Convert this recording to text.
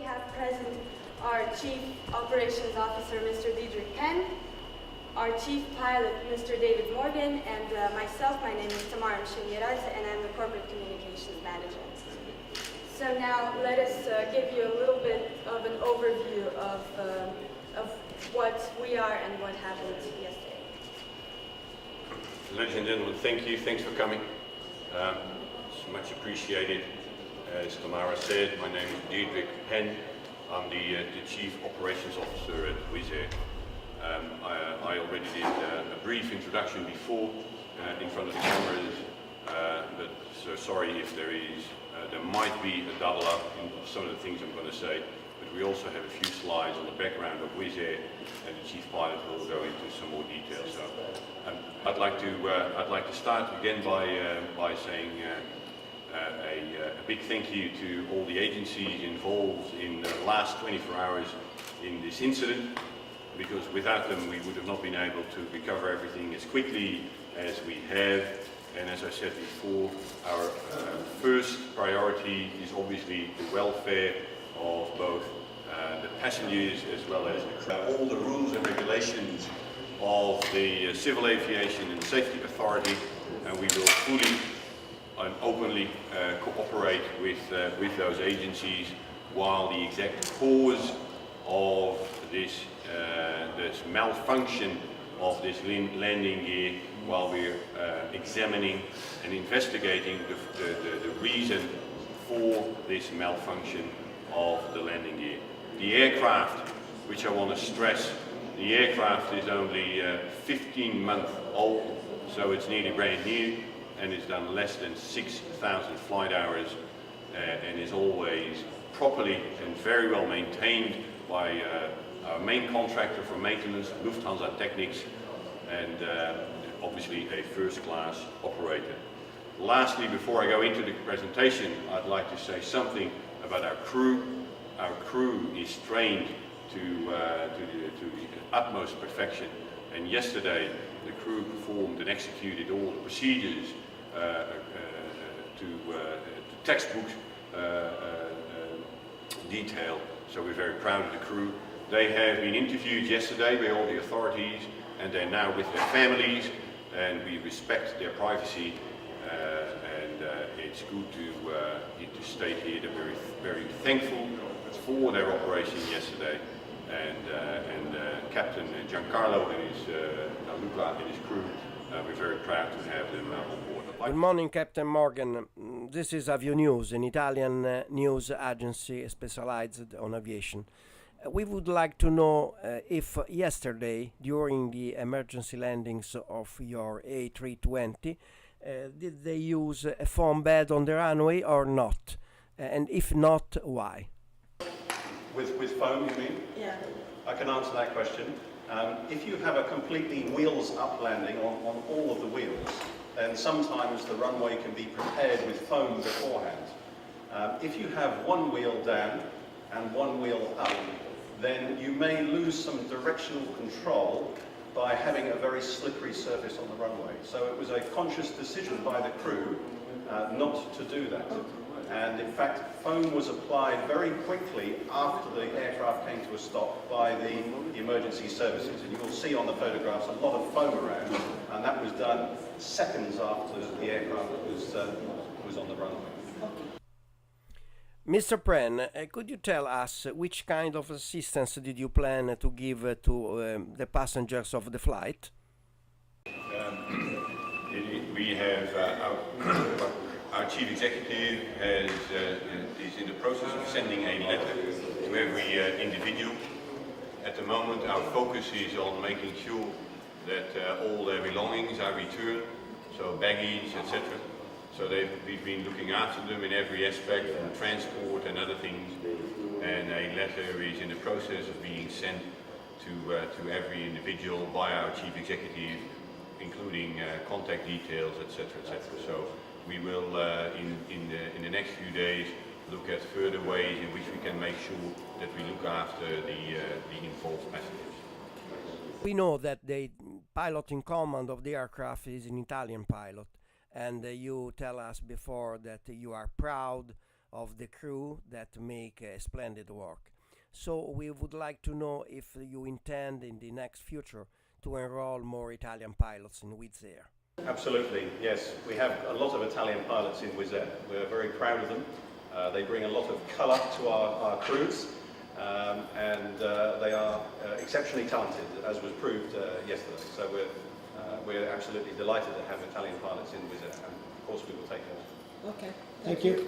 have present our Chief Operations Officer, Mr. Diedrich Penn, our Chief Pilot, Mr. David Morgan, and myself. My name is Tamara Mshinyaradze, and I'm the Corporate Communications Manager. So now let us give you a little bit of an overview of what we are and what happened yesterday. Ladies and gentlemen, thank you. Thanks for coming. It's much appreciated. As Tamara said, my name is Diedrich Penn. I'm the Chief Operations Officer at Wizz Air. I already did a brief introduction before in front of the cameras, but so sorry if there might be a double up in some of the things I'm going to say. But we also have a few slides on the background of Wizz Air, and the Chief Pilot will go into some more detail. So I'd like to start again by saying a big thank you to all the agencies involved in the last 24 hours in this incident, because without them we would have not been able to recover everything as quickly as we have. And as I said before, our first priority is obviously the welfare of both the passengers as well as all the rules and regulations of the Civil Aviation and Safety Authority, and we will fully and openly cooperate with those agencies while the exact cause of this malfunction of this landing gear, while we're examining and investigating the reason for this malfunction of the landing gear. The aircraft, which I want to stress, the aircraft is only 15 months old, so it's nearly brand new, and it's done less than 6,000 flight hours, and is always properly and very well maintained by our main contractor for maintenance, Lufthansa Technics, and obviously a first-class operator. Lastly, before I go into the presentation, I'd like to say something about our crew. Our crew is trained to the utmost perfection, and yesterday the crew performed and executed all the procedures to textbook detail, so we're very proud of the crew. They have been interviewed yesterday by all the authorities, and they're now with their families, and we respect their privacy, and it's good to state here that we're very thankful for their operation yesterday, and Captain Giancarlo and his Luca and his crew, we're very proud to have them on board. Good morning, Captain Morgan. This is Avionews, an Italian news agency specialized on aviation. We would like to know if yesterday, during the emergency landings of your A320, did they use a foam bed on the runway or not? And if not, why? With foam, you mean? Yeah. I can answer that question. If you have a completely wheels-up landing on all of the wheels, then sometimes the runway can be prepared with foam beforehand. If you have one wheel down and one wheel up, then you may lose some directional control by having a very slippery surface on the runway. So it was a conscious decision by the crew not to do that. And in fact, foam was applied very quickly after the aircraft came to a stop by the emergency services. And you will see on the photographs a lot of foam around, and that was done seconds after the aircraft was on the runway. Mr. Pren, could you tell us which kind of assistance did you plan to give to the passengers of the flight? We have our chief executive is in the process of sending a letter to every individual. At the moment, our focus is on making sure that all their belongings are returned, so baggage, etc. So we've been looking after them in every aspect, from transport and other things, and a letter is in the process of being sent to every individual by our chief executive, including contact details, etc., etc. So we will, in the next few days, look at further ways in which we can make sure that we look after the involved passengers. We know that the pilot in command of the aircraft is an Italian pilot, and you tell us before that you are proud of the crew that make splendid work. So we would like to know if you intend in the next future to enroll more Italian pilots in Wizz Air. Absolutely, yes. We have a lot of Italian pilots in Wizz Air. We're very proud of them. They bring a lot of colour to our crews, and they are exceptionally talented, as was proved yesterday. So we're absolutely delighted to have Italian pilots in Wizz Air, and of course we will take more. Okay, thank you.